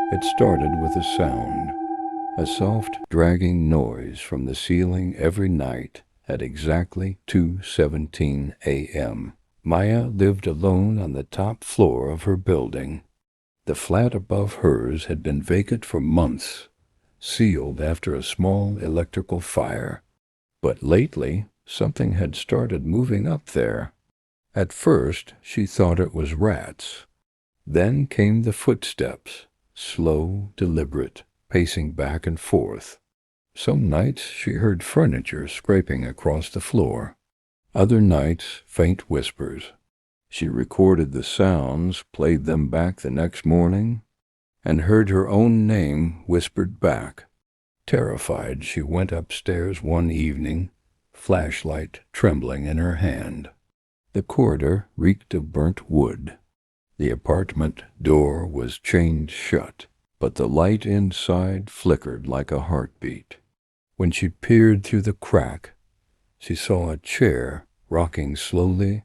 It started with a sound, a soft, dragging noise from the ceiling every night at exactly 2:17 a.m. Maya lived alone on the top floor of her building. The flat above hers had been vacant for months, sealed after a small electrical fire. But lately, something had started moving up there. At first, she thought it was rats. Then came the footsteps, slow, deliberate, pacing back and forth. Some nights she heard furniture scraping across the floor. Other nights, faint whispers. She recorded the sounds, played them back the next morning, and heard her own name whispered back. Terrified, she went upstairs one evening, flashlight trembling in her hand. The corridor reeked of burnt wood. The apartment door was chained shut, but the light inside flickered like a heartbeat. When she peered through the crack, she saw a chair rocking slowly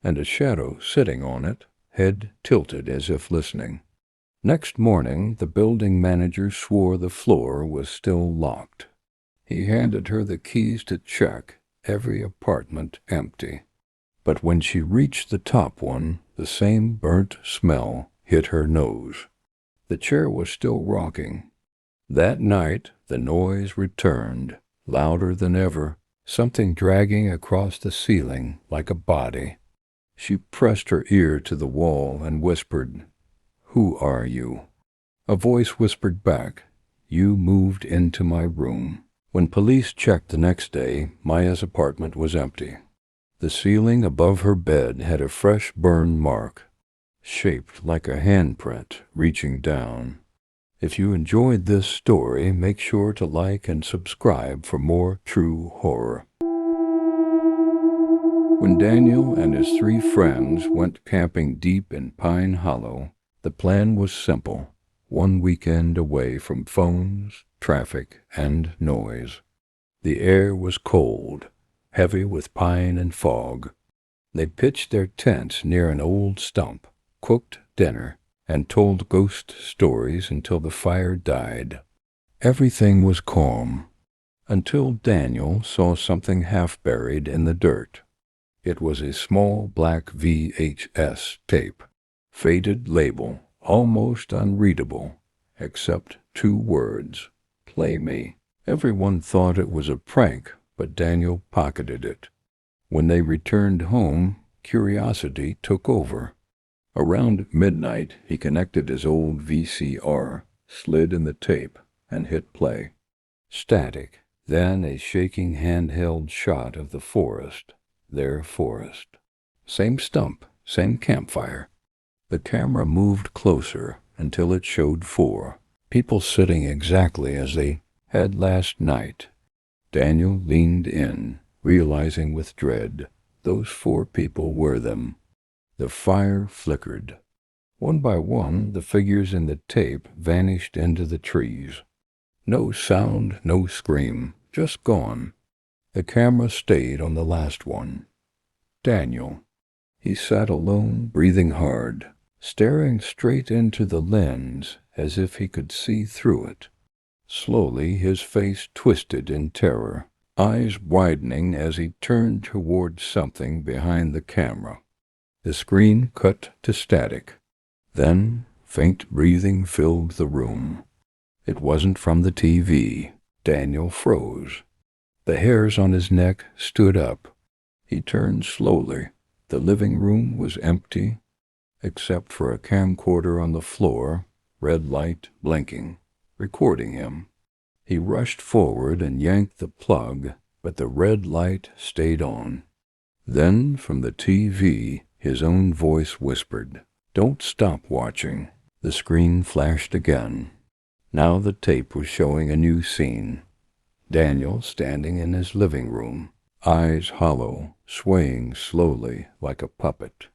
and a shadow sitting on it, head tilted as if listening. Next morning, the building manager swore the floor was still locked. He handed her the keys to check, every apartment empty. But when she reached the top one, the same burnt smell hit her nose. The chair was still rocking. That night, the noise returned, louder than ever, something dragging across the ceiling like a body. She pressed her ear to the wall and whispered, "Who are you?" A voice whispered back, "You moved into my room." When police checked the next day, Maya's apartment was empty. The ceiling above her bed had a fresh burn mark, shaped like a handprint reaching down. If you enjoyed this story, make sure to like and subscribe for more true horror. When Daniel and his 3 friends went camping deep in Pine Hollow, the plan was simple: one weekend away from phones, traffic, and noise. The air was cold, heavy with pine and fog. They pitched their tents near an old stump, cooked dinner, and told ghost stories until the fire died. Everything was calm, until Daniel saw something half buried in the dirt. It was a small black VHS tape, faded label, almost unreadable, except 2 words, "Play me." Everyone thought it was a prank, but Daniel pocketed it. When they returned home, curiosity took over. Around midnight, he connected his old VCR, slid in the tape, and hit play. Static, then a shaking handheld shot of the forest, their forest. Same stump, same campfire. The camera moved closer until it showed 4, people sitting exactly as they had last night. Daniel leaned in, realizing with dread those 4 people were them. The fire flickered. One by one, the figures in the tape vanished into the trees. No sound, no scream, just gone. The camera stayed on the last one. Daniel. He sat alone, breathing hard, staring straight into the lens as if he could see through it. Slowly his face twisted in terror, eyes widening as he turned toward something behind the camera. The screen cut to static. Then faint breathing filled the room. It wasn't from the TV. Daniel froze. The hairs on his neck stood up. He turned slowly. The living room was empty, except for a camcorder on the floor, red light blinking, recording him. He rushed forward and yanked the plug, but the red light stayed on. Then, from the TV, his own voice whispered, "Don't stop watching." The screen flashed again. Now the tape was showing a new scene. Daniel standing in his living room, eyes hollow, swaying slowly like a puppet.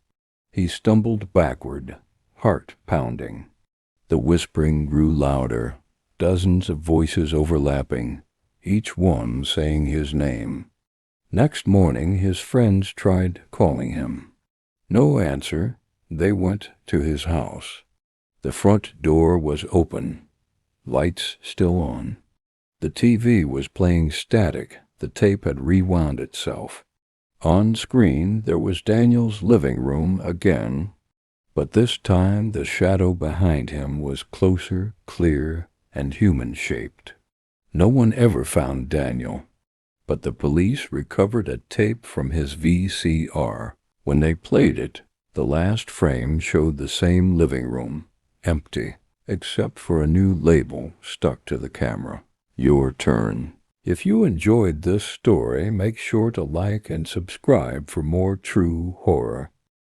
He stumbled backward, heart pounding. The whispering grew louder, dozens of voices overlapping, each one saying his name. Next morning his friends tried calling him. No answer. They went to his house. The front door was open, lights still on. The TV was playing static. The tape had rewound itself. On screen, there was Daniel's living room again, but this time the shadow behind him was closer, clear, and human-shaped. No one ever found Daniel, but the police recovered a tape from his VCR. When they played it, the last frame showed the same living room, empty, except for a new label stuck to the camera. Your turn. If you enjoyed this story, make sure to like and subscribe for more true horror.